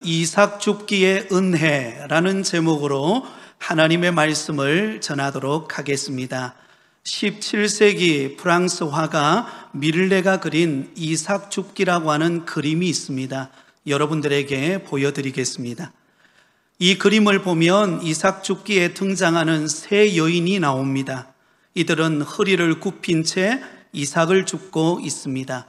이삭 줍기의 은혜라는 제목으로 하나님의 말씀을 전하도록 하겠습니다. 17세기 프랑스 화가 밀레가 그린 이삭 줍기라고 하는 그림이 있습니다. 여러분들에게 보여드리겠습니다. 이 그림을 보면 이삭 줍기에 등장하는 세 여인이 나옵니다. 이들은 허리를 굽힌 채 이삭을 줍고 있습니다.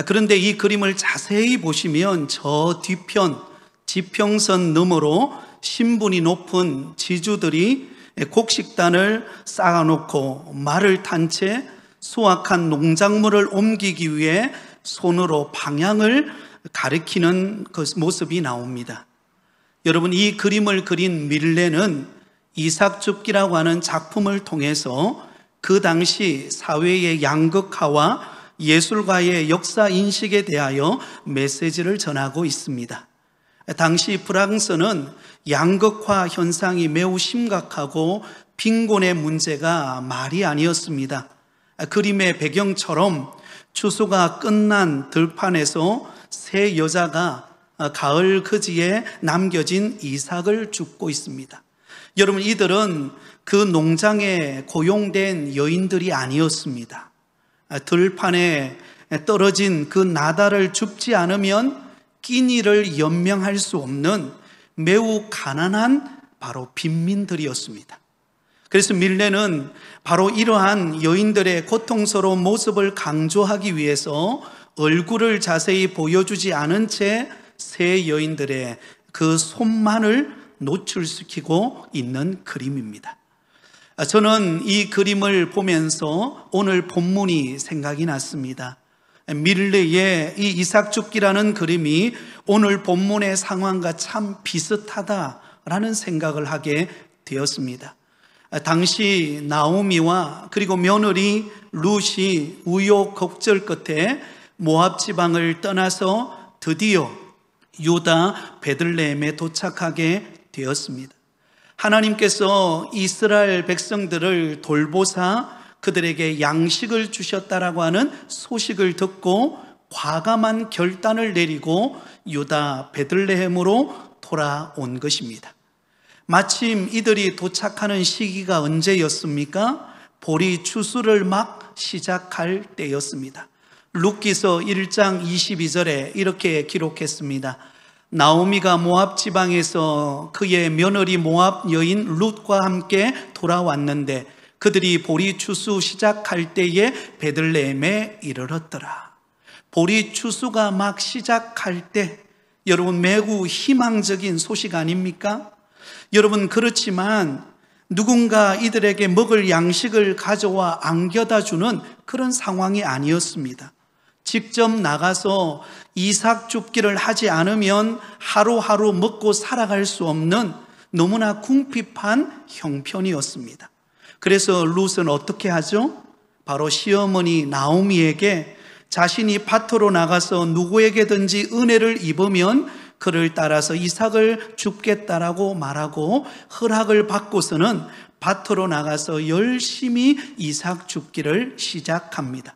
그런데 이 그림을 자세히 보시면 저 뒤편 지평선 너머로 신분이 높은 지주들이 곡식단을 쌓아놓고 말을 탄 채 수확한 농작물을 옮기기 위해 손으로 방향을 가리키는 그 모습이 나옵니다. 여러분, 이 그림을 그린 밀레는 이삭 줍기라고 하는 작품을 통해서 그 당시 사회의 양극화와 예술가의 역사 인식에 대하여 메시지를 전하고 있습니다. 당시 프랑스는 양극화 현상이 매우 심각하고 빈곤의 문제가 말이 아니었습니다. 그림의 배경처럼 추수가 끝난 들판에서 세 여자가 가을 그지에 남겨진 이삭을 줍고 있습니다. 여러분, 이들은 그 농장에 고용된 여인들이 아니었습니다. 들판에 떨어진 그 나달을 줍지 않으면 끼니를 연명할 수 없는 매우 가난한 바로 빈민들이었습니다. 그래서 밀레는 바로 이러한 여인들의 고통스러운 모습을 강조하기 위해서 얼굴을 자세히 보여주지 않은 채 세 여인들의 그 손만을 노출시키고 있는 그림입니다. 저는 이 그림을 보면서 오늘 본문이 생각이 났습니다. 밀레의 이 이삭 줍기라는 그림이 오늘 본문의 상황과 참 비슷하다라는 생각을 하게 되었습니다. 당시 나오미와 그리고 며느리 룻이 우여곡절 끝에 모압 지방을 떠나서 드디어 유다 베들레헴에 도착하게 되었습니다. 하나님께서 이스라엘 백성들을 돌보사 그들에게 양식을 주셨다라고 하는 소식을 듣고 과감한 결단을 내리고 유다 베들레헴으로 돌아온 것입니다. 마침 이들이 도착하는 시기가 언제였습니까? 보리 추수를 막 시작할 때였습니다. 룻기서 1장 22절에 이렇게 기록했습니다. 나오미가 모압 지방에서 그의 며느리 모압 여인 룻과 함께 돌아왔는데 그들이 보리 추수 시작할 때에 베들레헴에 이르렀더라. 보리 추수가 막 시작할 때, 여러분, 매우 희망적인 소식 아닙니까? 여러분, 그렇지만 누군가 이들에게 먹을 양식을 가져와 안겨다 주는 그런 상황이 아니었습니다. 직접 나가서 이삭 줍기를 하지 않으면 하루하루 먹고 살아갈 수 없는 너무나 궁핍한 형편이었습니다. 그래서 룻은 어떻게 하죠? 바로 시어머니 나오미에게 자신이 밭으로 나가서 누구에게든지 은혜를 입으면 그를 따라서 이삭을 줍겠다라고 말하고 허락을 받고서는 밭으로 나가서 열심히 이삭 줍기를 시작합니다.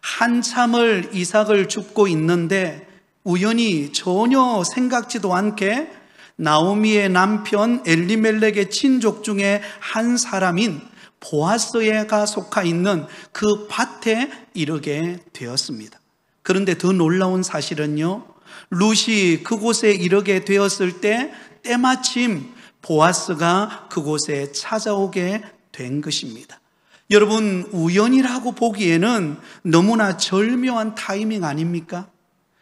한참을 이삭을 줍고 있는데 우연히 전혀 생각지도 않게 나오미의 남편 엘리멜렉의 친족 중에 한 사람인 보아스가 속하 있는 그 밭에 이르게 되었습니다. 그런데 더 놀라운 사실은요, 룻이 그곳에 이르게 되었을 때 때마침 보아스가 그곳에 찾아오게 된 것입니다. 여러분, 우연이라고 보기에는 너무나 절묘한 타이밍 아닙니까?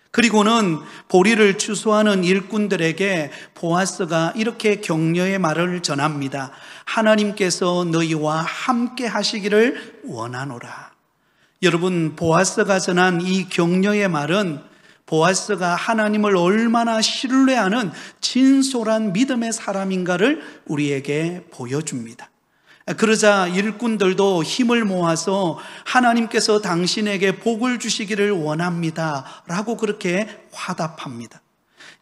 그리고는 보리를 추수하는 일꾼들에게 보아스가 이렇게 격려의 말을 전합니다. 하나님께서 너희와 함께 하시기를 원하노라. 여러분, 보아스가 전한 이 격려의 말은 보아스가 하나님을 얼마나 신뢰하는 진솔한 믿음의 사람인가를 우리에게 보여줍니다. 그러자 일꾼들도 힘을 모아서 하나님께서 당신에게 복을 주시기를 원합니다 라고 그렇게 화답합니다.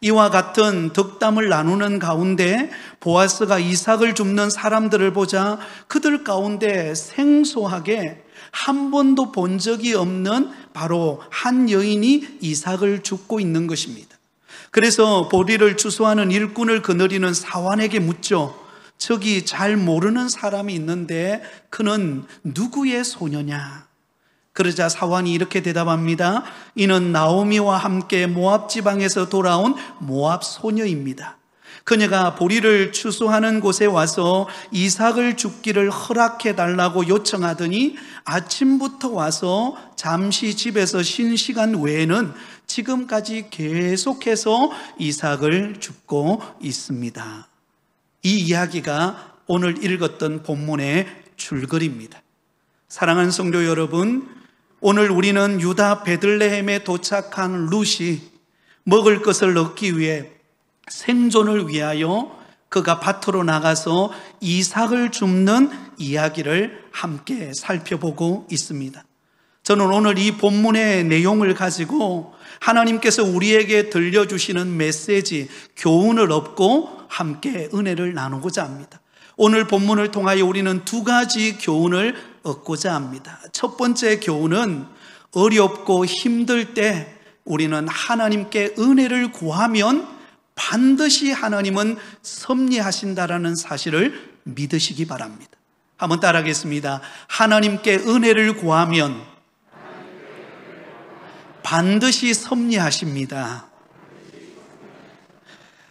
이와 같은 덕담을 나누는 가운데 보아스가 이삭을 줍는 사람들을 보자 그들 가운데 생소하게 한 번도 본 적이 없는 바로 한 여인이 이삭을 줍고 있는 것입니다. 그래서 보리를 추수하는 일꾼을 거느리는 사환에게 묻죠. 저기 잘 모르는 사람이 있는데 그는 누구의 소녀냐? 그러자 사환이 이렇게 대답합니다. 이는 나오미와 함께 모압 지방에서 돌아온 모압 소녀입니다. 그녀가 보리를 추수하는 곳에 와서 이삭을 줍기를 허락해 달라고 요청하더니 아침부터 와서 잠시 집에서 쉰 시간 외에는 지금까지 계속해서 이삭을 줍고 있습니다. 이 이야기가 오늘 읽었던 본문의 줄거리입니다. 사랑하는 성도 여러분, 오늘 우리는 유다 베들레헴에 도착한 룻이 먹을 것을 얻기 위해 생존을 위하여 그가 밭으로 나가서 이삭을 줍는 이야기를 함께 살펴보고 있습니다. 저는 오늘 이 본문의 내용을 가지고 하나님께서 우리에게 들려주시는 메시지, 교훈을 얻고 함께 은혜를 나누고자 합니다. 오늘 본문을 통하여 우리는 두 가지 교훈을 얻고자 합니다. 첫 번째 교훈은 어렵고 힘들 때 우리는 하나님께 은혜를 구하면 반드시 하나님은 섭리하신다라는 사실을 믿으시기 바랍니다. 한번 따라하겠습니다. 하나님께 은혜를 구하면 반드시 섭리하십니다.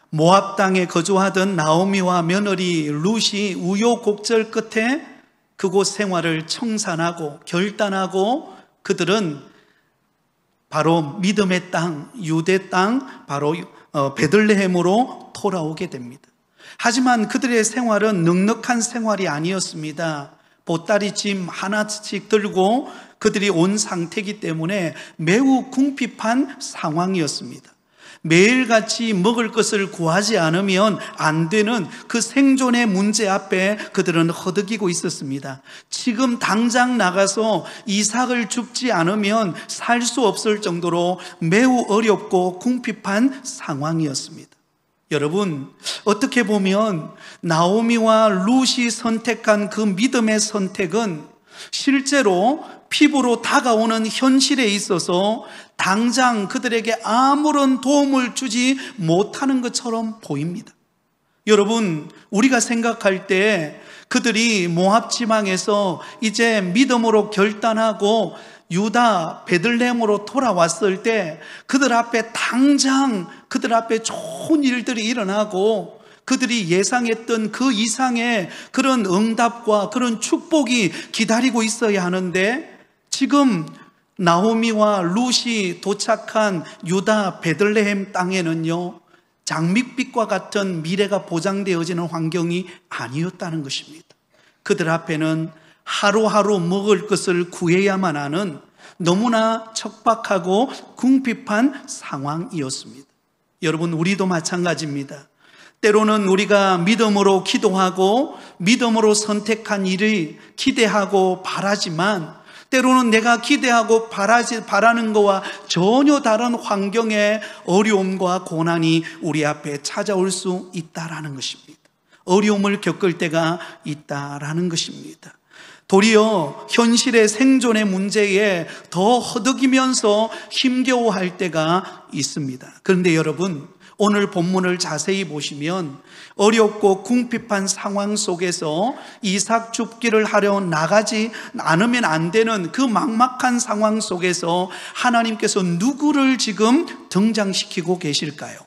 모압 땅에 거주하던 나오미와 며느리 룻이 우여곡절 끝에 그곳 생활을 청산하고 결단하고 그들은 바로 믿음의 땅, 유대 땅, 바로 베들레헴으로 돌아오게 됩니다. 하지만 그들의 생활은 넉넉한 생활이 아니었습니다. 보따리 짐 하나씩 들고 그들이 온 상태이기 때문에 매우 궁핍한 상황이었습니다. 매일같이 먹을 것을 구하지 않으면 안 되는 그 생존의 문제 앞에 그들은 허덕이고 있었습니다. 지금 당장 나가서 이삭을 줍지 않으면 살 수 없을 정도로 매우 어렵고 궁핍한 상황이었습니다. 여러분, 어떻게 보면 나오미와 룻이 선택한 그 믿음의 선택은 실제로 피부로 다가오는 현실에 있어서 당장 그들에게 아무런 도움을 주지 못하는 것처럼 보입니다. 여러분, 우리가 생각할 때 그들이 모압 지방에서 이제 믿음으로 결단하고 유다 베들레헴으로 돌아왔을 때 그들 앞에 당장 그들 앞에 좋은 일들이 일어나고 그들이 예상했던 그 이상의 그런 응답과 그런 축복이 기다리고 있어야 하는데 지금 나오미와 룻이 도착한 유다 베들레헴 땅에는요, 장밋빛과 같은 미래가 보장되어지는 환경이 아니었다는 것입니다. 그들 앞에는 하루하루 먹을 것을 구해야만 하는 너무나 척박하고 궁핍한 상황이었습니다. 여러분, 우리도 마찬가지입니다. 때로는 우리가 믿음으로 기도하고 믿음으로 선택한 일을 기대하고 바라지만 때로는 내가 기대하고 바라는 것과 전혀 다른 환경의 어려움과 고난이 우리 앞에 찾아올 수 있다라는 것입니다. 어려움을 겪을 때가 있다라는 것입니다. 도리어 현실의 생존의 문제에 더 허덕이면서 힘겨워할 때가 있습니다. 그런데 여러분, 오늘 본문을 자세히 보시면 어렵고 궁핍한 상황 속에서 이삭 줍기를 하려 나가지 않으면 안 되는 그 막막한 상황 속에서 하나님께서 누구를 지금 등장시키고 계실까요?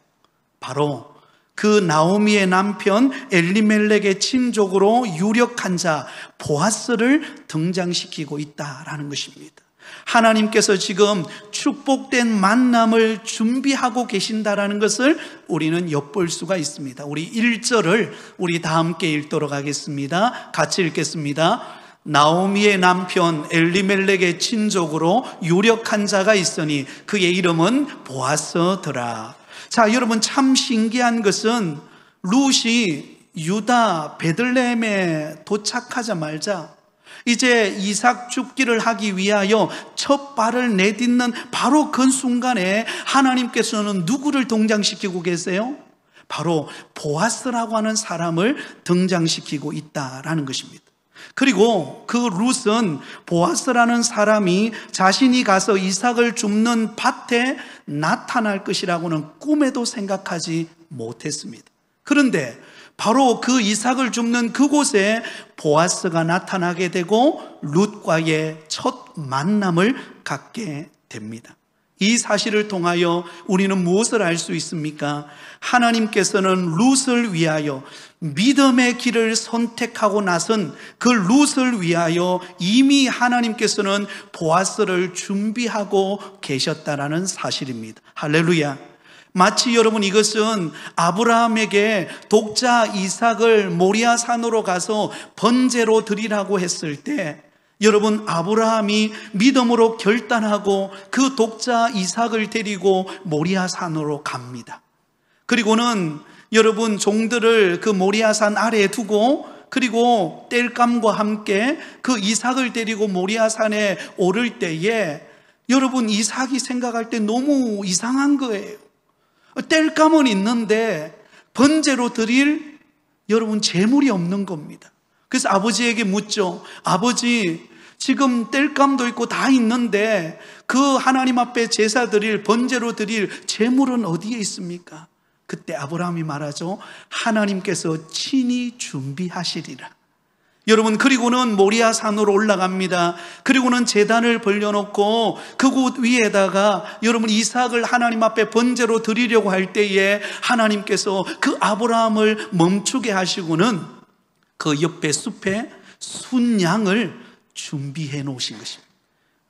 바로 그 나오미의 남편 엘리멜렉의 친족으로 유력한 자 보아스를 등장시키고 있다라는 것입니다. 하나님께서 지금 축복된 만남을 준비하고 계신다라는 것을 우리는 엿볼 수가 있습니다. 우리 1절을 우리 다 함께 읽도록 하겠습니다. 같이 읽겠습니다. 나오미의 남편 엘리멜렉의 친족으로 유력한 자가 있으니 그의 이름은 보아스더라. 자, 여러분, 참 신기한 것은 룻이 유다 베들레헴에 도착하자마자 이제 이삭 줍기를 하기 위하여 첫 발을 내딛는 바로 그 순간에 하나님께서는 누구를 등장시키고 계세요? 바로 보아스라고 하는 사람을 등장시키고 있다라는 것입니다. 그리고 그 룻은 보아스라는 사람이 자신이 가서 이삭을 줍는 밭에 나타날 것이라고는 꿈에도 생각하지 못했습니다. 그런데 바로 그 이삭을 줍는 그곳에 보아스가 나타나게 되고 룻과의 첫 만남을 갖게 됩니다. 이 사실을 통하여 우리는 무엇을 알 수 있습니까? 하나님께서는 룻을 위하여 믿음의 길을 선택하고 나선 그 룻을 위하여 이미 하나님께서는 보아스를 준비하고 계셨다라는 사실입니다. 할렐루야. 마치 여러분 이것은 아브라함에게 독자 이삭을 모리아 산으로 가서 번제로 드리라고 했을 때 여러분 아브라함이 믿음으로 결단하고 그 독자 이삭을 데리고 모리아 산으로 갑니다. 그리고는 여러분 종들을 그 모리아 산 아래에 두고 그리고 땔감과 함께 그 이삭을 데리고 모리아 산에 오를 때에 여러분 이삭이 생각할 때 너무 이상한 거예요. 땔감은 있는데 번제로 드릴 여러분 제물이 없는 겁니다. 그래서 아버지에게 묻죠. 아버지, 지금 땔감도 있고 다 있는데 그 하나님 앞에 제사 드릴 번제로 드릴 제물은 어디에 있습니까? 그때 아브라함이 말하죠. 하나님께서 친히 준비하시리라. 여러분 그리고는 모리아 산으로 올라갑니다. 그리고는 제단을 벌려놓고 그곳 위에다가 여러분 이삭을 하나님 앞에 번제로 드리려고 할 때에 하나님께서 그 아브라함을 멈추게 하시고는 그 옆에 숲에 순양을 준비해 놓으신 것입니다.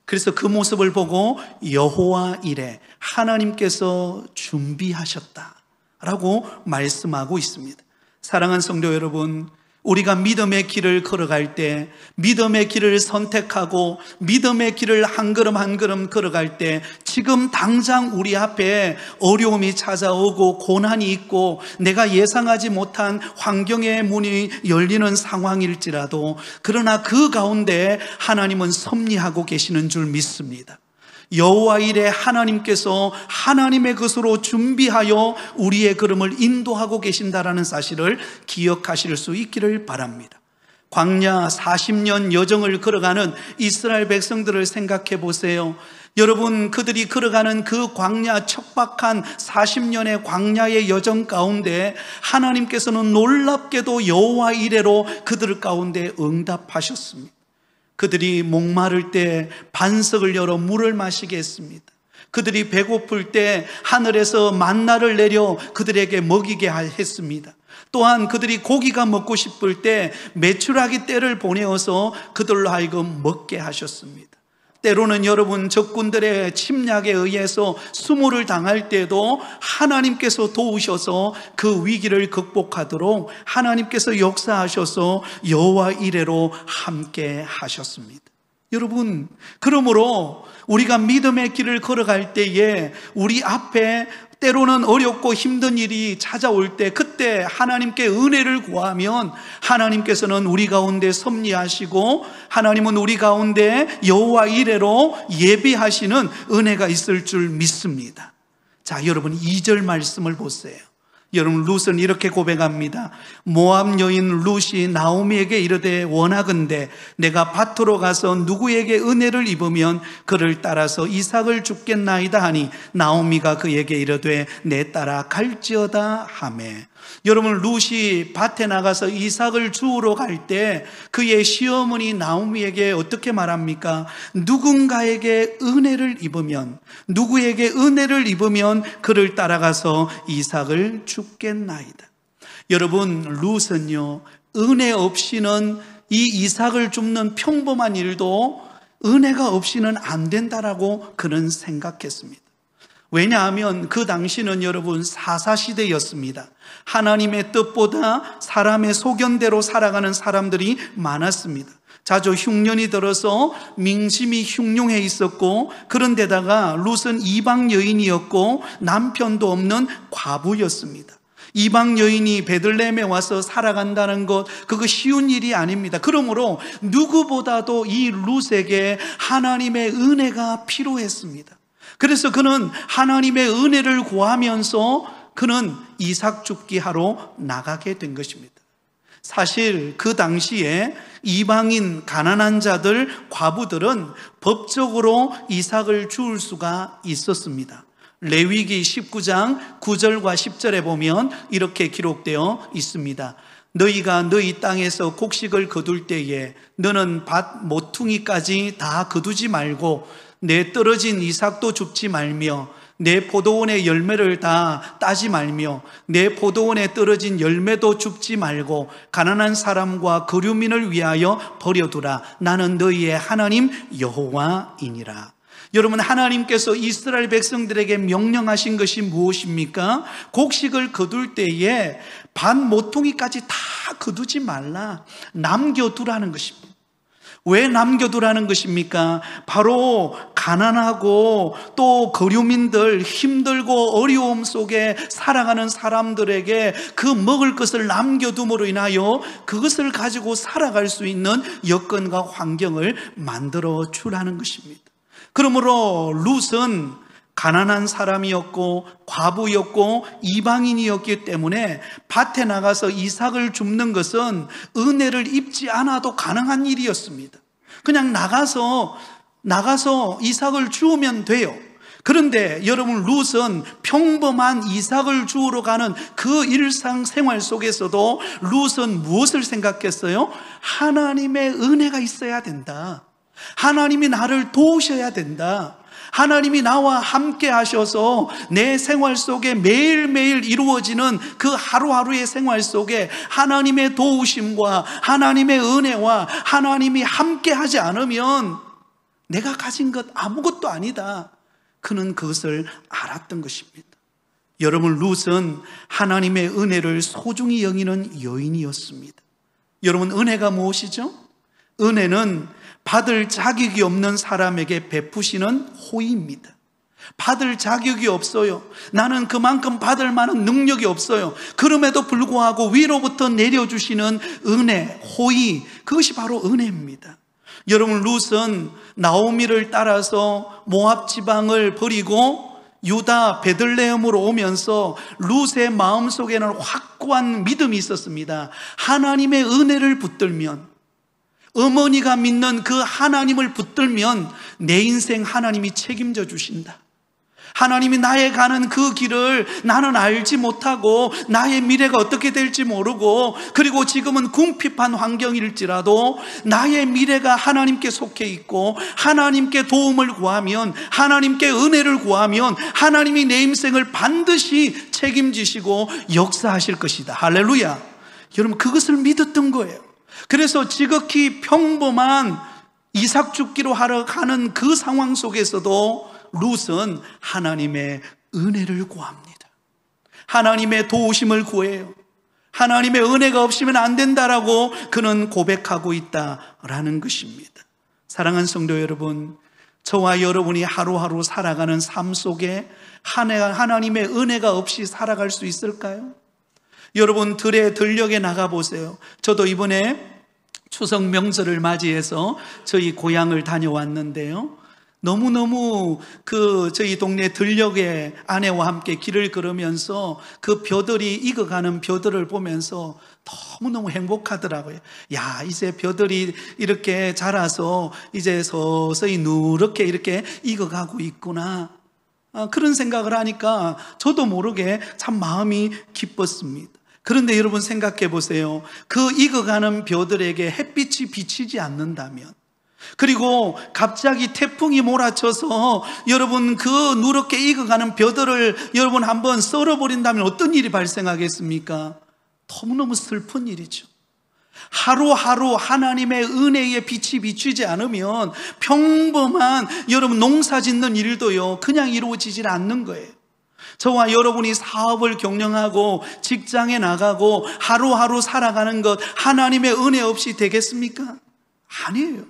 그래서 그 모습을 보고 여호와 이레 하나님께서 준비하셨다라고 말씀하고 있습니다. 사랑하는 성도 여러분, 우리가 믿음의 길을 걸어갈 때, 믿음의 길을 선택하고 믿음의 길을 한 걸음 한 걸음 걸어갈 때 지금 당장 우리 앞에 어려움이 찾아오고 고난이 있고 내가 예상하지 못한 환경의 문이 열리는 상황일지라도 그러나 그 가운데 하나님은 섭리하고 계시는 줄 믿습니다. 여호와 이레 하나님께서 하나님의 것으로 준비하여 우리의 걸음을 인도하고 계신다라는 사실을 기억하실 수 있기를 바랍니다. 광야 40년 여정을 걸어가는 이스라엘 백성들을 생각해 보세요. 여러분 그들이 걸어가는 그 광야 척박한 40년의 광야의 여정 가운데 하나님께서는 놀랍게도 여호와 이레로 그들 가운데 응답하셨습니다. 그들이 목마를 때 반석을 열어 물을 마시게 했습니다. 그들이 배고플 때 하늘에서 만나를 내려 그들에게 먹이게 했습니다. 또한 그들이 고기가 먹고 싶을 때 메추라기 떼를 보내어서 그들로 하여금 먹게 하셨습니다. 때로는 여러분 적군들의 침략에 의해서 수모를 당할 때도 하나님께서 도우셔서 그 위기를 극복하도록 하나님께서 역사하셔서 여호와 이레로 함께 하셨습니다. 여러분 그러므로 우리가 믿음의 길을 걸어갈 때에 우리 앞에 때로는 어렵고 힘든 일이 찾아올 때 그때 하나님께 은혜를 구하면 하나님께서는 우리 가운데 섭리하시고 하나님은 우리 가운데 여호와 이레로 예비하시는 은혜가 있을 줄 믿습니다. 자, 여러분 2절 말씀을 보세요. 여러분 룻은 이렇게 고백합니다. 모압 여인 룻이 나오미에게 이르되 원하건대 내가 밭으로 가서 누구에게 은혜를 입으면 그를 따라서 이삭을 줍겠나이다 하니 나오미가 그에게 이르되 내 따라 갈지어다 하매. 여러분 룻이 밭에 나가서 이삭을 주우러 갈 때 그의 시어머니 나오미에게 어떻게 말합니까? 누군가에게 은혜를 입으면 누구에게 은혜를 입으면 그를 따라가서 이삭을 줍겠나이다. 여러분 룻은요 은혜 없이는 이 이삭을 줍는 평범한 일도 은혜가 없이는 안 된다라고 그는 생각했습니다. 왜냐하면 그 당시는 여러분 사사시대였습니다. 하나님의 뜻보다 사람의 소견대로 살아가는 사람들이 많았습니다. 자주 흉년이 들어서 민심이 흉흉해 있었고 그런데다가 룻은 이방 여인이었고 남편도 없는 과부였습니다. 이방 여인이 베들레헴에 와서 살아간다는 것 그거 쉬운 일이 아닙니다. 그러므로 누구보다도 이 룻에게 하나님의 은혜가 필요했습니다. 그래서 그는 하나님의 은혜를 구하면서 그는 이삭 줍기 하러 나가게 된 것입니다. 사실 그 당시에 이방인 가난한 자들, 과부들은 법적으로 이삭을 주울 수가 있었습니다. 레위기 19장 9절과 10절에 보면 이렇게 기록되어 있습니다. 너희가 너희 땅에서 곡식을 거둘 때에 너는 밭 모퉁이까지 다 거두지 말고 내 떨어진 이삭도 줍지 말며 내 포도원의 열매를 다 따지 말며 내 포도원에 떨어진 열매도 줍지 말고 가난한 사람과 거류민을 위하여 버려두라. 나는 너희의 하나님 여호와이니라. 여러분, 하나님께서 이스라엘 백성들에게 명령하신 것이 무엇입니까? 곡식을 거둘 때에 반 모퉁이까지 다 거두지 말라, 남겨두라는 것입니다. 왜 남겨두라는 것입니까? 바로 가난하고 또 거류민들, 힘들고 어려움 속에 살아가는 사람들에게 그 먹을 것을 남겨둠으로 인하여 그것을 가지고 살아갈 수 있는 여건과 환경을 만들어 주라는 것입니다. 그러므로 룻은 가난한 사람이었고 과부였고 이방인이었기 때문에 밭에 나가서 이삭을 줍는 것은 은혜를 입지 않아도 가능한 일이었습니다. 그냥 나가서 이삭을 주우면 돼요. 그런데 여러분, 룻은 평범한 이삭을 주우러 가는 그 일상생활 속에서도 룻은 무엇을 생각했어요? 하나님의 은혜가 있어야 된다. 하나님이 나를 도우셔야 된다. 하나님이 나와 함께 하셔서 내 생활 속에 매일매일 이루어지는 그 하루하루의 생활 속에 하나님의 도우심과 하나님의 은혜와 하나님이 함께 하지 않으면 내가 가진 것 아무것도 아니다. 그는 그것을 알았던 것입니다. 여러분, 룻은 하나님의 은혜를 소중히 여기는 여인이었습니다. 여러분, 은혜가 무엇이죠? 은혜는 받을 자격이 없는 사람에게 베푸시는 호의입니다. 받을 자격이 없어요. 나는 그만큼 받을 만한 능력이 없어요. 그럼에도 불구하고 위로부터 내려주시는 은혜, 호의, 그것이 바로 은혜입니다. 여러분, 룻은 나오미를 따라서 모압 지방을 버리고 유다 베들레헴으로 오면서 룻의 마음속에는 확고한 믿음이 있었습니다. 하나님의 은혜를 붙들면, 어머니가 믿는 그 하나님을 붙들면 내 인생 하나님이 책임져 주신다. 하나님이 나의 가는 그 길을 나는 알지 못하고 나의 미래가 어떻게 될지 모르고, 그리고 지금은 궁핍한 환경일지라도 나의 미래가 하나님께 속해 있고 하나님께 도움을 구하면, 하나님께 은혜를 구하면 하나님이 내 인생을 반드시 책임지시고 역사하실 것이다. 할렐루야. 여러분, 그것을 믿었던 거예요. 그래서 지극히 평범한 이삭 줍기로 하러 가는 그 상황 속에서도 룻은 하나님의 은혜를 구합니다. 하나님의 도우심을 구해요. 하나님의 은혜가 없으면 안 된다라고 그는 고백하고 있다라는 것입니다. 사랑하는 성도 여러분, 저와 여러분이 하루하루 살아가는 삶 속에 하나님의 은혜가 없이 살아갈 수 있을까요? 여러분, 들에 들녘에 나가보세요. 저도 이번에 추석 명절을 맞이해서 저희 고향을 다녀왔는데요, 너무너무 저희 동네 들녘에 아내와 함께 길을 걸으면서 그 벼들이 익어가는 벼들을 보면서 너무너무 행복하더라고요. 야, 이제 벼들이 이렇게 자라서 이제 서서히 누렇게 이렇게 익어가고 있구나. 그런 생각을 하니까 저도 모르게 참 마음이 기뻤습니다. 그런데 여러분, 생각해 보세요. 그 익어가는 벼들에게 햇빛이 비치지 않는다면, 그리고 갑자기 태풍이 몰아쳐서 여러분 그 누렇게 익어가는 벼들을 여러분 한번 썰어버린다면 어떤 일이 발생하겠습니까? 너무너무 슬픈 일이죠. 하루하루 하나님의 은혜의 빛이 비추지 않으면 평범한 여러분 농사 짓는 일도요 그냥 이루어지질 않는 거예요. 저와 여러분이 사업을 경영하고 직장에 나가고 하루하루 살아가는 것 하나님의 은혜 없이 되겠습니까? 아니에요.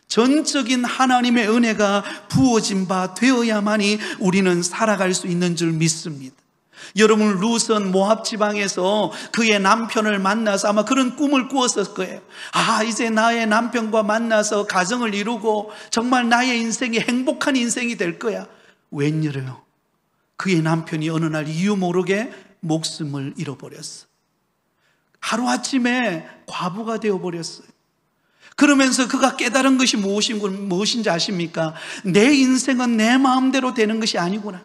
전적인 하나님의 은혜가 부어진 바 되어야만이 우리는 살아갈 수 있는 줄 믿습니다. 여러분, 룻은 모압 지방에서 그의 남편을 만나서 아마 그런 꿈을 꾸었을 거예요. 아, 이제 나의 남편과 만나서 가정을 이루고 정말 나의 인생이 행복한 인생이 될 거야. 웬일이에요? 그의 남편이 어느 날 이유 모르게 목숨을 잃어버렸어. 하루아침에 과부가 되어버렸어요. 그러면서 그가 깨달은 것이 무엇인지 아십니까? 내 인생은 내 마음대로 되는 것이 아니구나.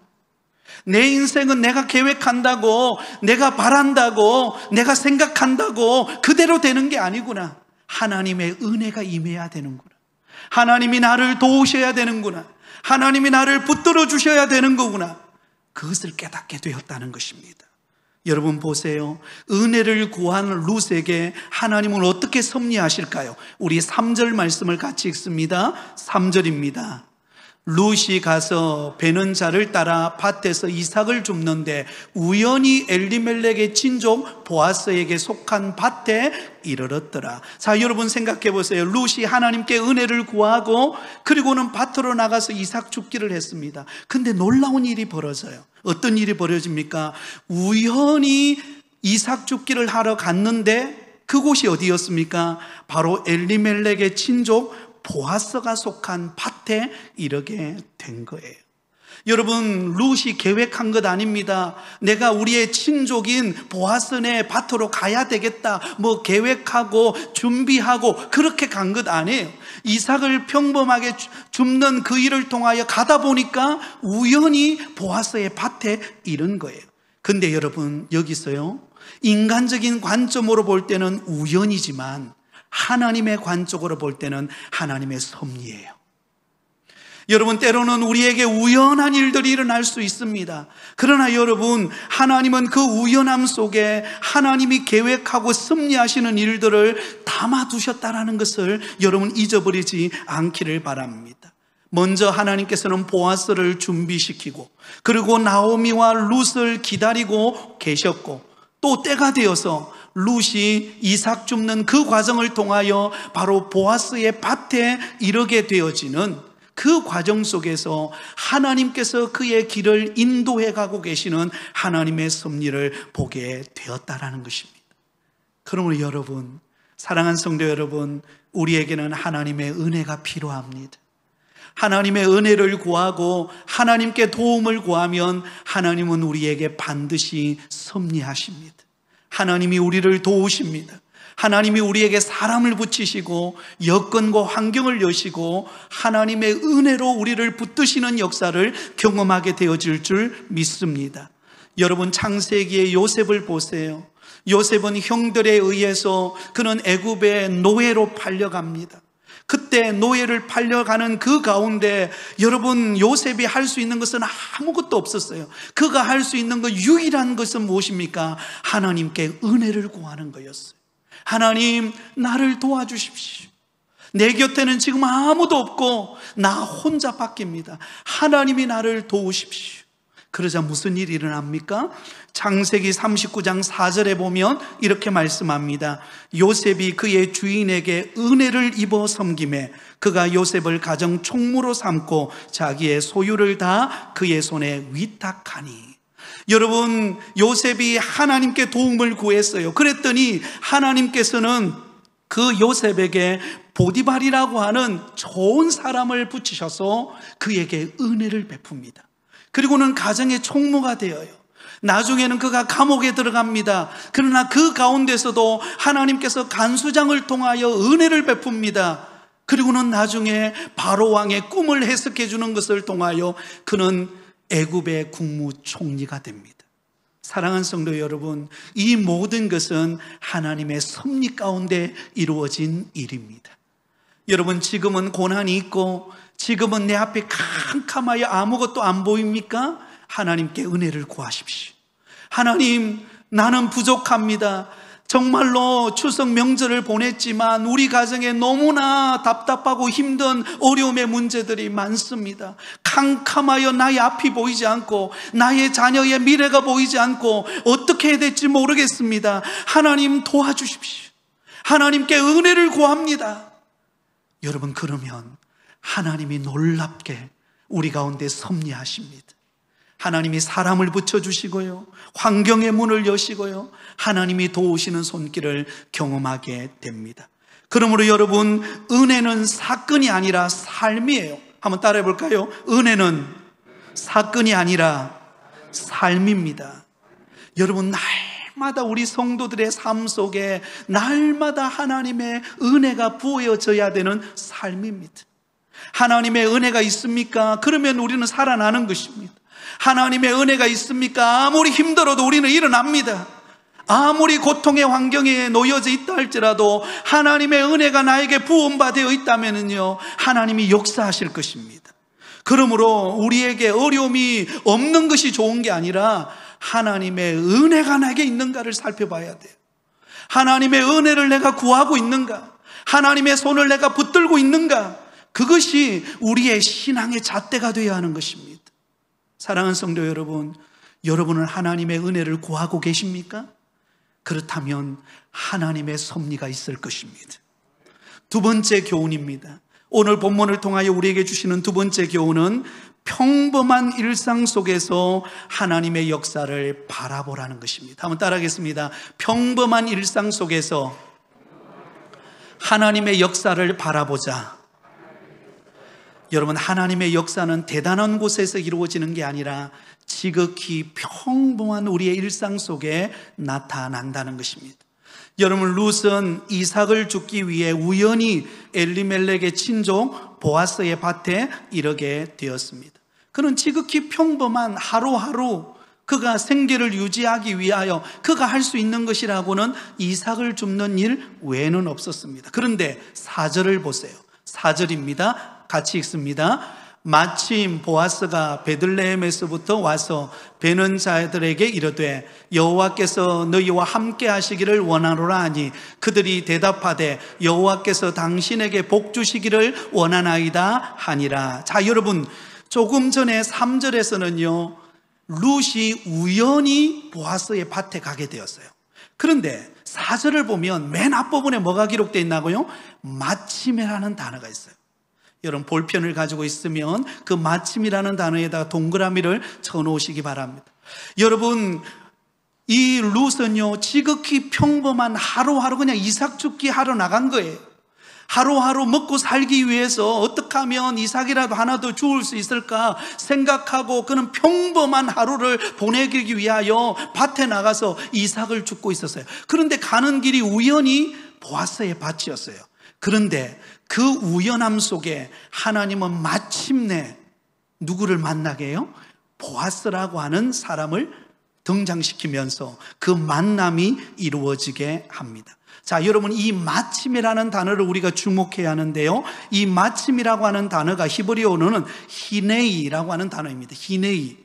내 인생은 내가 계획한다고, 내가 바란다고, 내가 생각한다고 그대로 되는 게 아니구나. 하나님의 은혜가 임해야 되는구나. 하나님이 나를 도우셔야 되는구나. 하나님이 나를 붙들어 주셔야 되는 거구나. 그것을 깨닫게 되었다는 것입니다. 여러분 보세요. 은혜를 구한 룻에게 하나님은 어떻게 섭리하실까요? 우리 3절 말씀을 같이 읽습니다. 3절입니다. 룻이 가서 베는 자를 따라 밭에서 이삭을 줍는데 우연히 엘리멜렉의 친족 보아스에게 속한 밭에 이르렀더라. 자, 여러분 생각해 보세요. 룻이 하나님께 은혜를 구하고 그리고는 밭으로 나가서 이삭 줍기를 했습니다. 근데 놀라운 일이 벌어져요. 어떤 일이 벌어집니까? 우연히 이삭 줍기를 하러 갔는데 그곳이 어디였습니까? 바로 엘리멜렉의 친족 보아스가 속한 밭에 이르게 된 거예요. 여러분, 룻이 계획한 것 아닙니다. 내가 우리의 친족인 보아스네 밭으로 가야 되겠다 계획하고 준비하고 그렇게 간 것 아니에요. 이삭을 평범하게 줍는 그 일을 통하여 가다 보니까 우연히 보아스의 밭에 이른 거예요. 근데 여러분, 여기서요, 인간적인 관점으로 볼 때는 우연이지만 하나님의 관점으로 볼 때는 하나님의 섭리예요. 여러분, 때로는 우리에게 우연한 일들이 일어날 수 있습니다. 그러나 여러분, 하나님은 그 우연함 속에 하나님이 계획하고 섭리하시는 일들을 담아두셨다는 것을 여러분 잊어버리지 않기를 바랍니다. 먼저 하나님께서는 보아스를 준비시키고 그리고 나오미와 룻을 기다리고 계셨고 또 때가 되어서 룻이 이삭 줍는 그 과정을 통하여 바로 보아스의 밭에 이르게 되어지는 그 과정 속에서 하나님께서 그의 길을 인도해 가고 계시는 하나님의 섭리를 보게 되었다라는 것입니다. 그러므로 여러분, 사랑하는 성도 여러분, 우리에게는 하나님의 은혜가 필요합니다. 하나님의 은혜를 구하고 하나님께 도움을 구하면 하나님은 우리에게 반드시 섭리하십니다. 하나님이 우리를 도우십니다. 하나님이 우리에게 사람을 붙이시고 여건과 환경을 여시고 하나님의 은혜로 우리를 붙드시는 역사를 경험하게 되어질 줄 믿습니다. 여러분, 창세기의 요셉을 보세요. 요셉은 형들에 의해서 그는 애굽의 노예로 팔려갑니다. 그때 노예를 팔려가는 그 가운데 여러분, 요셉이 할 수 있는 것은 아무것도 없었어요. 그가 할 수 있는 것 유일한 것은 무엇입니까? 하나님께 은혜를 구하는 거였어요. 하나님, 나를 도와주십시오. 내 곁에는 지금 아무도 없고 나 혼자밖입니다. 하나님이 나를 도우십시오. 그러자 무슨 일이 일어납니까? 창세기 39장 4절에 보면 이렇게 말씀합니다. 요셉이 그의 주인에게 은혜를 입어 섬김에 그가 요셉을 가정 총무로 삼고 자기의 소유를 다 그의 손에 위탁하니. 여러분, 요셉이 하나님께 도움을 구했어요. 그랬더니 하나님께서는 그 요셉에게 보디발이라고 하는 좋은 사람을 붙이셔서 그에게 은혜를 베풉니다. 그리고는 가정의 총무가 되어요. 나중에는 그가 감옥에 들어갑니다. 그러나 그 가운데서도 하나님께서 간수장을 통하여 은혜를 베풉니다. 그리고는 나중에 바로 왕의 꿈을 해석해 주는 것을 통하여 그는 애굽의 국무총리가 됩니다. 사랑하는 성도 여러분, 이 모든 것은 하나님의 섭리 가운데 이루어진 일입니다. 여러분, 지금은 고난이 있고 지금은 내 앞에 캄캄하여 아무것도 안 보입니까? 하나님께 은혜를 구하십시오. 하나님, 나는 부족합니다. 정말로 추석 명절을 보냈지만 우리 가정에 너무나 답답하고 힘든 어려움의 문제들이 많습니다. 캄캄하여 나의 앞이 보이지 않고 나의 자녀의 미래가 보이지 않고 어떻게 해야 될지 모르겠습니다. 하나님, 도와주십시오. 하나님께 은혜를 구합니다. 여러분, 그러면 하나님이 놀랍게 우리 가운데 섭리하십니다. 하나님이 사람을 붙여주시고요, 환경의 문을 여시고요, 하나님이 도우시는 손길을 경험하게 됩니다. 그러므로 여러분, 은혜는 사건이 아니라 삶이에요. 한번 따라해 볼까요? 은혜는 사건이 아니라 삶입니다. 여러분, 날마다 우리 성도들의 삶 속에 날마다 하나님의 은혜가 부어져야 되는 삶입니다. 하나님의 은혜가 있습니까? 그러면 우리는 살아나는 것입니다. 하나님의 은혜가 있습니까? 아무리 힘들어도 우리는 일어납니다. 아무리 고통의 환경에 놓여져 있다 할지라도 하나님의 은혜가 나에게 부음받아 있다면요, 하나님이 역사하실 것입니다. 그러므로 우리에게 어려움이 없는 것이 좋은 게 아니라 하나님의 은혜가 나에게 있는가를 살펴봐야 돼요. 하나님의 은혜를 내가 구하고 있는가? 하나님의 손을 내가 붙들고 있는가? 그것이 우리의 신앙의 잣대가 되어야 하는 것입니다. 사랑하는 성도 여러분, 여러분은 하나님의 은혜를 구하고 계십니까? 그렇다면 하나님의 섭리가 있을 것입니다. 두 번째 교훈입니다. 오늘 본문을 통하여 우리에게 주시는 두 번째 교훈은 평범한 일상 속에서 하나님의 역사를 바라보라는 것입니다. 한번 따라하겠습니다. 평범한 일상 속에서 하나님의 역사를 바라보자. 여러분, 하나님의 역사는 대단한 곳에서 이루어지는 게 아니라 지극히 평범한 우리의 일상 속에 나타난다는 것입니다. 여러분, 룻은 이삭을 죽기 위해 우연히 엘리멜렉의 친족 보아스의 밭에 이르게 되었습니다. 그는 지극히 평범한 하루하루 그가 생계를 유지하기 위하여 그가 할 수 있는 것이라고는 이삭을 줍는 일 외에는 없었습니다. 그런데 4절을 보세요. 4절입니다. 같이 읽습니다. 마침 보아스가 베들레헴에서부터 와서 베는 자들에게 이르되 여호와께서 너희와 함께 하시기를 원하노라 하니 그들이 대답하되 여호와께서 당신에게 복 주시기를 원하나이다 하니라. 자, 여러분, 조금 전에 3절에서는요 룻이 우연히 보아스의 밭에 가게 되었어요. 그런데 4절을 보면 맨 앞부분에 뭐가 기록되어 있나고요? 마침이라는 단어가 있어요. 여러분, 볼펜을 가지고 있으면 그 마침이라는 단어에다가 동그라미를 쳐놓으시기 바랍니다. 여러분, 이 룻은요 지극히 평범한 하루하루 그냥 이삭 죽기 하러 나간 거예요. 하루하루 먹고 살기 위해서 어떻게 하면 이삭이라도 하나 더 주울 수 있을까 생각하고 그는 평범한 하루를 보내기 위하여 밭에 나가서 이삭을 줍고 있었어요. 그런데 가는 길이 우연히 보아스의 밭이었어요. 그런데 그 우연함 속에 하나님은 마침내 누구를 만나게 해요? 보아스라고 하는 사람을 등장시키면서 그 만남이 이루어지게 합니다. 자, 여러분, 이 마침이라는 단어를 우리가 주목해야 하는데요, 이 마침이라고 하는 단어가 히브리어로는 히네이라고 하는 단어입니다. 히네이.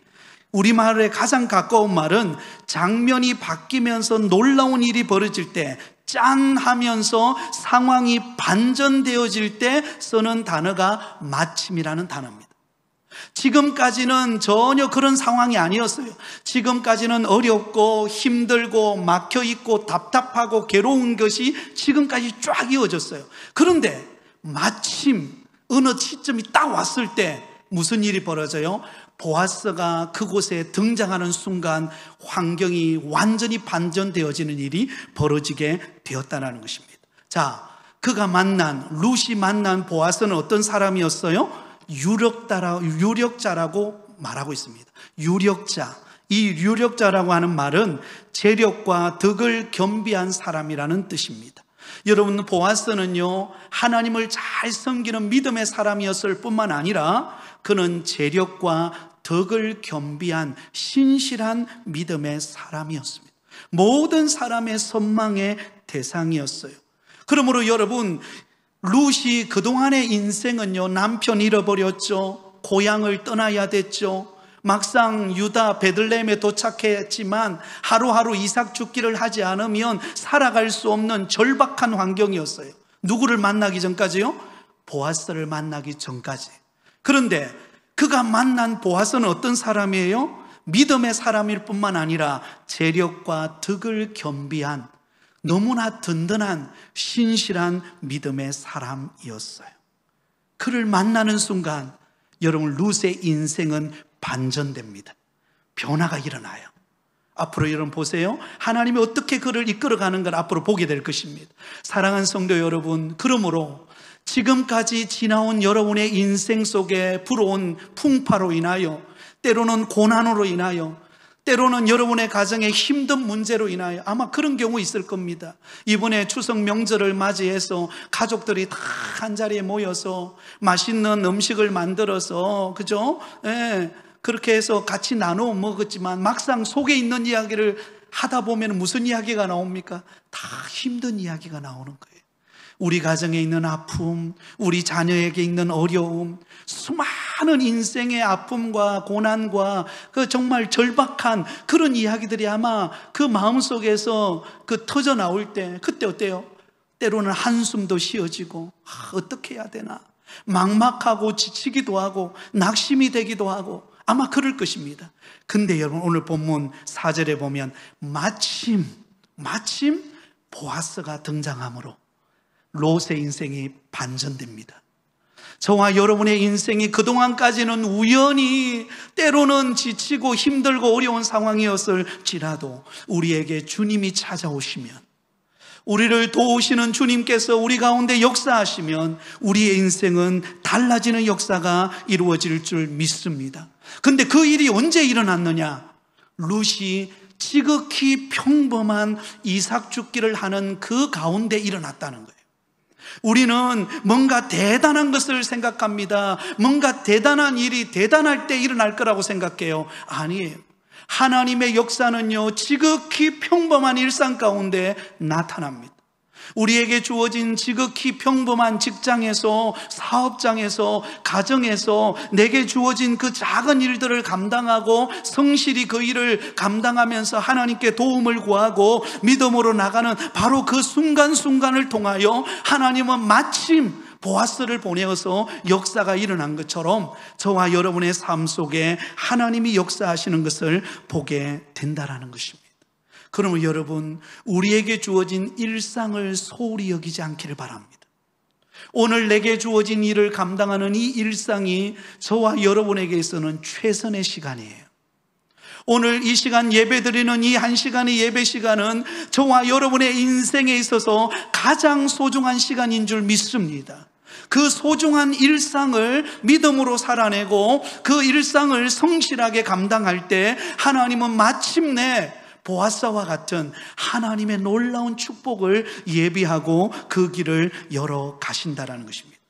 우리말에 가장 가까운 말은 장면이 바뀌면서 놀라운 일이 벌어질 때, 짠 하면서 상황이 반전되어질 때 쓰는 단어가 마침이라는 단어입니다. 지금까지는 전혀 그런 상황이 아니었어요. 지금까지는 어렵고 힘들고 막혀있고 답답하고 괴로운 것이 지금까지 쫙 이어졌어요. 그런데 마침 어느 시점이 딱 왔을 때 무슨 일이 벌어져요? 보아스가 그곳에 등장하는 순간 환경이 완전히 반전되어지는 일이 벌어지게 되었다는 것입니다. 자, 룻이 만난 보아스는 어떤 사람이었어요? 유력자라고 말하고 있습니다. 유력자. 이 유력자라고 하는 말은 재력과 덕을 겸비한 사람이라는 뜻입니다. 여러분, 보아스는요 하나님을 잘 섬기는 믿음의 사람이었을 뿐만 아니라 그는 재력과 덕을 겸비한 신실한 믿음의 사람이었습니다. 모든 사람의 선망의 대상이었어요. 그러므로 여러분, 룻이 그동안의 인생은요 남편 잃어버렸죠. 고향을 떠나야 됐죠. 막상 유다 베들레헴에 도착했지만 하루하루 이삭 죽기를 하지 않으면 살아갈 수 없는 절박한 환경이었어요. 누구를 만나기 전까지요? 보아스를 만나기 전까지. 그런데 그가 만난 보아스는 어떤 사람이에요? 믿음의 사람일 뿐만 아니라 재력과 덕을 겸비한 너무나 든든한 신실한 믿음의 사람이었어요. 그를 만나는 순간 여러분, 룻의 인생은 반전됩니다. 변화가 일어나요. 앞으로 여러분 보세요. 하나님이 어떻게 그를 이끌어가는 걸 앞으로 보게 될 것입니다. 사랑하는 성도 여러분, 그러므로 지금까지 지나온 여러분의 인생 속에 불어온 풍파로 인하여, 때로는 고난으로 인하여, 때로는 여러분의 가정에 힘든 문제로 인하여 아마 그런 경우 있을 겁니다. 이번에 추석 명절을 맞이해서 가족들이 다 한자리에 모여서 맛있는 음식을 만들어서, 그죠? 예, 그렇게 해서 같이 나누어 먹었지만 막상 속에 있는 이야기를 하다 보면 무슨 이야기가 나옵니까? 다 힘든 이야기가 나오는 거예요. 우리 가정에 있는 아픔, 우리 자녀에게 있는 어려움, 수많은 인생의 아픔과 고난과 그 정말 절박한 그런 이야기들이 아마 그 마음속에서 그 터져 나올 때, 그때 어때요? 때로는 한숨도 쉬어지고, 어떻게 해야 되나? 막막하고 지치기도 하고 낙심이 되기도 하고 아마 그럴 것입니다. 근데 여러분, 오늘 본문 4절에 보면 마침 보아스가 등장함으로 롯의 인생이 반전됩니다. 저와 여러분의 인생이 그동안까지는 우연히 때로는 지치고 힘들고 어려운 상황이었을지라도 우리에게 주님이 찾아오시면, 우리를 도우시는 주님께서 우리 가운데 역사하시면 우리의 인생은 달라지는 역사가 이루어질 줄 믿습니다. 근데 그 일이 언제 일어났느냐? 룻이 지극히 평범한 이삭 죽기를 하는 그 가운데 일어났다는 거예요. 우리는 뭔가 대단한 것을 생각합니다. 뭔가 대단한 일이 대단할 때 일어날 거라고 생각해요. 아니에요. 하나님의 역사는요, 지극히 평범한 일상 가운데 나타납니다. 우리에게 주어진 지극히 평범한 직장에서, 사업장에서, 가정에서 내게 주어진 그 작은 일들을 감당하고 성실히 그 일을 감당하면서 하나님께 도움을 구하고 믿음으로 나가는 바로 그 순간순간을 통하여 하나님은 마침 보아스를 보내어서 역사가 일어난 것처럼 저와 여러분의 삶 속에 하나님이 역사하시는 것을 보게 된다는 것입니다. 그러면 여러분, 우리에게 주어진 일상을 소홀히 여기지 않기를 바랍니다. 오늘 내게 주어진 일을 감당하는 이 일상이 저와 여러분에게서는 최선의 시간이에요. 오늘 이 시간 예배드리는 이 한 시간의 예배 시간은 저와 여러분의 인생에 있어서 가장 소중한 시간인 줄 믿습니다. 그 소중한 일상을 믿음으로 살아내고 그 일상을 성실하게 감당할 때 하나님은 마침내 보아스와 같은 하나님의 놀라운 축복을 예비하고 그 길을 열어 가신다라는 것입니다.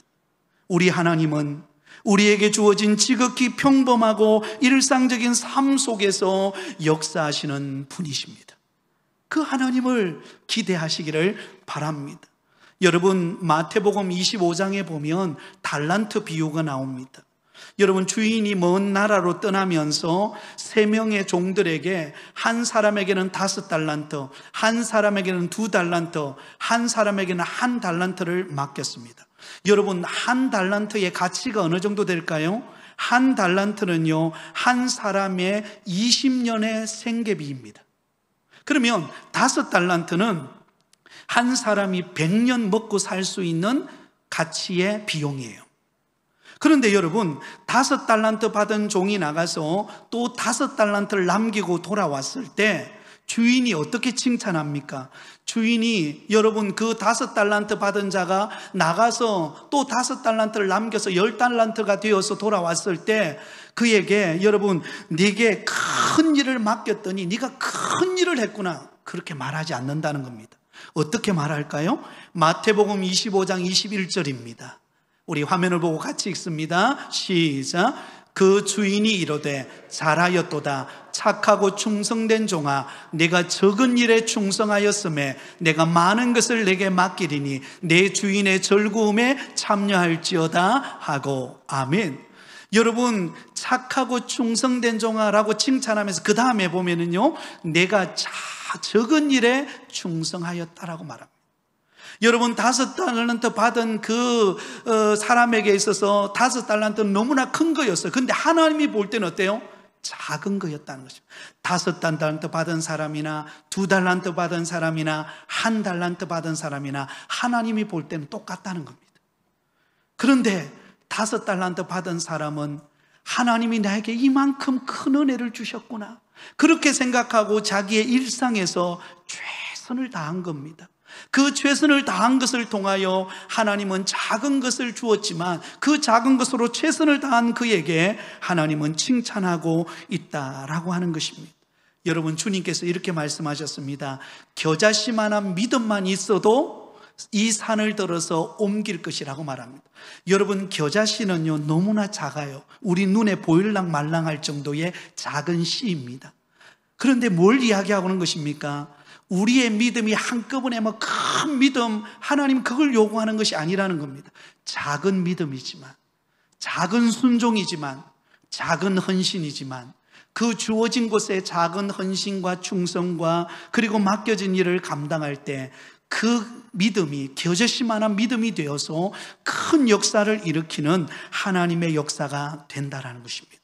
우리 하나님은 우리에게 주어진 지극히 평범하고 일상적인 삶 속에서 역사하시는 분이십니다. 그 하나님을 기대하시기를 바랍니다. 여러분, 마태복음 25장에 보면 달란트 비유가 나옵니다. 여러분, 주인이 먼 나라로 떠나면서 3명의 종들에게 한 사람에게는 5달란트, 한 사람에게는 2달란트, 한 사람에게는 1달란트를 맡겼습니다. 여러분, 1달란트의 가치가 어느 정도 될까요? 1달란트는요, 한 사람의 20년의 생계비입니다. 그러면 5달란트는 한 사람이 100년 먹고 살 수 있는 가치의 비용이에요. 그런데 여러분, 5달란트 받은 종이 나가서 또 5달란트를 남기고 돌아왔을 때 주인이 어떻게 칭찬합니까? 주인이 여러분 그 5달란트 받은 자가 나가서 또 5달란트를 남겨서 10달란트가 되어서 돌아왔을 때 그에게 여러분 네게 큰 일을 맡겼더니 네가 큰 일을 했구나, 그렇게 말하지 않는다는 겁니다. 어떻게 말할까요? 마태복음 25장 21절입니다. 우리 화면을 보고 같이 읽습니다. 시작. 그 주인이 이르되 잘하였도다 착하고 충성된 종아, 내가 적은 일에 충성하였음에 내가 많은 것을 내게 맡기리니 내 주인의 즐거움에 참여할지어다 하고. 아멘. 여러분, 착하고 충성된 종아라고 칭찬하면서 그 다음에 보면은요, 내가 적은 일에 충성하였다라고 말합니다. 여러분, 5달란트 받은 그 사람에게 있어서 5달란트는 너무나 큰 거였어요. 근데 하나님이 볼 때는 어때요? 작은 거였다는 것입니다. 5달란트 받은 사람이나 2달란트 받은 사람이나 1달란트 받은 사람이나 하나님이 볼 때는 똑같다는 겁니다. 그런데 5달란트 받은 사람은 하나님이 나에게 이만큼 큰 은혜를 주셨구나, 그렇게 생각하고 자기의 일상에서 최선을 다한 겁니다. 그 최선을 다한 것을 통하여 하나님은 작은 것을 주었지만 그 작은 것으로 최선을 다한 그에게 하나님은 칭찬하고 있다라고 하는 것입니다. 여러분, 주님께서 이렇게 말씀하셨습니다. 겨자씨만한 믿음만 있어도 이 산을 들어서 옮길 것이라고 말합니다. 여러분, 겨자씨는요 너무나 작아요. 우리 눈에 보일랑 말랑할 정도의 작은 씨입니다. 그런데 뭘 이야기하고 있는 것입니까? 우리의 믿음이 한꺼번에 뭐 큰 믿음, 하나님 그걸 요구하는 것이 아니라는 겁니다. 작은 믿음이지만, 작은 순종이지만, 작은 헌신이지만, 그 주어진 곳에 작은 헌신과 충성과 그리고 맡겨진 일을 감당할 때 그 믿음이 겨자씨만한 믿음이 되어서 큰 역사를 일으키는 하나님의 역사가 된다라는 것입니다.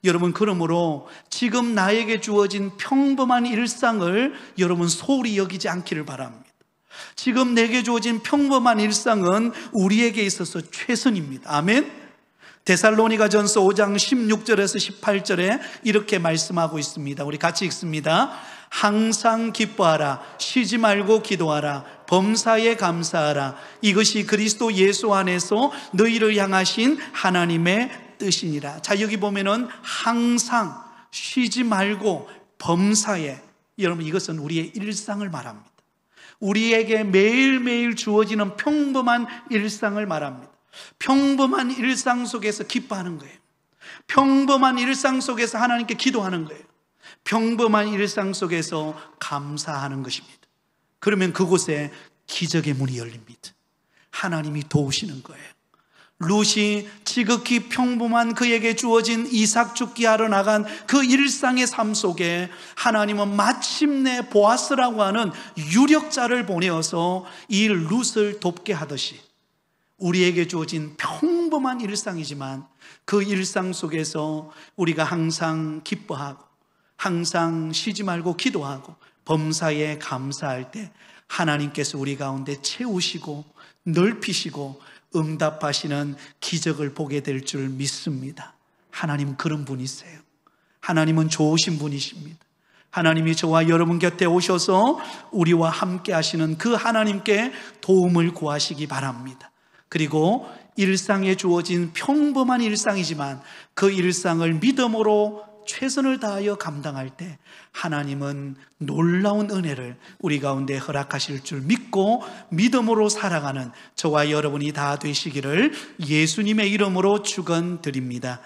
여러분, 그러므로 지금 나에게 주어진 평범한 일상을 여러분 소홀히 여기지 않기를 바랍니다. 지금 내게 주어진 평범한 일상은 우리에게 있어서 최선입니다. 아멘. 데살로니가전서 5장 16절에서 18절에 이렇게 말씀하고 있습니다. 우리 같이 읽습니다. 항상 기뻐하라, 쉬지 말고 기도하라, 범사에 감사하라. 이것이 그리스도 예수 안에서 너희를 향하신 하나님의 뜻이니라. 자, 여기 보면은 항상, 쉬지 말고, 범사에. 여러분, 이것은 우리의 일상을 말합니다. 우리에게 매일매일 주어지는 평범한 일상을 말합니다. 평범한 일상 속에서 기뻐하는 거예요. 평범한 일상 속에서 하나님께 기도하는 거예요. 평범한 일상 속에서 감사하는 것입니다. 그러면 그곳에 기적의 문이 열립니다. 하나님이 도우시는 거예요. 룻이 지극히 평범한 그에게 주어진 이삭 죽기 하러 나간 그 일상의 삶 속에 하나님은 마침내 보아스라고 하는 유력자를 보내어서 이 룻을 돕게 하듯이 우리에게 주어진 평범한 일상이지만 그 일상 속에서 우리가 항상 기뻐하고 항상 쉬지 말고 기도하고 범사에 감사할 때 하나님께서 우리 가운데 채우시고 넓히시고 응답하시는 기적을 보게 될 줄 믿습니다. 하나님 그런 분이세요. 하나님은 좋으신 분이십니다. 하나님이 저와 여러분 곁에 오셔서 우리와 함께 하시는 그 하나님께 도움을 구하시기 바랍니다. 그리고 일상에 주어진 평범한 일상이지만 그 일상을 믿음으로 최선을 다하여 감당할 때 하나님은 놀라운 은혜를 우리 가운데 허락하실 줄 믿고 믿음으로 살아가는 저와 여러분이 다 되시기를 예수님의 이름으로 축원드립니다.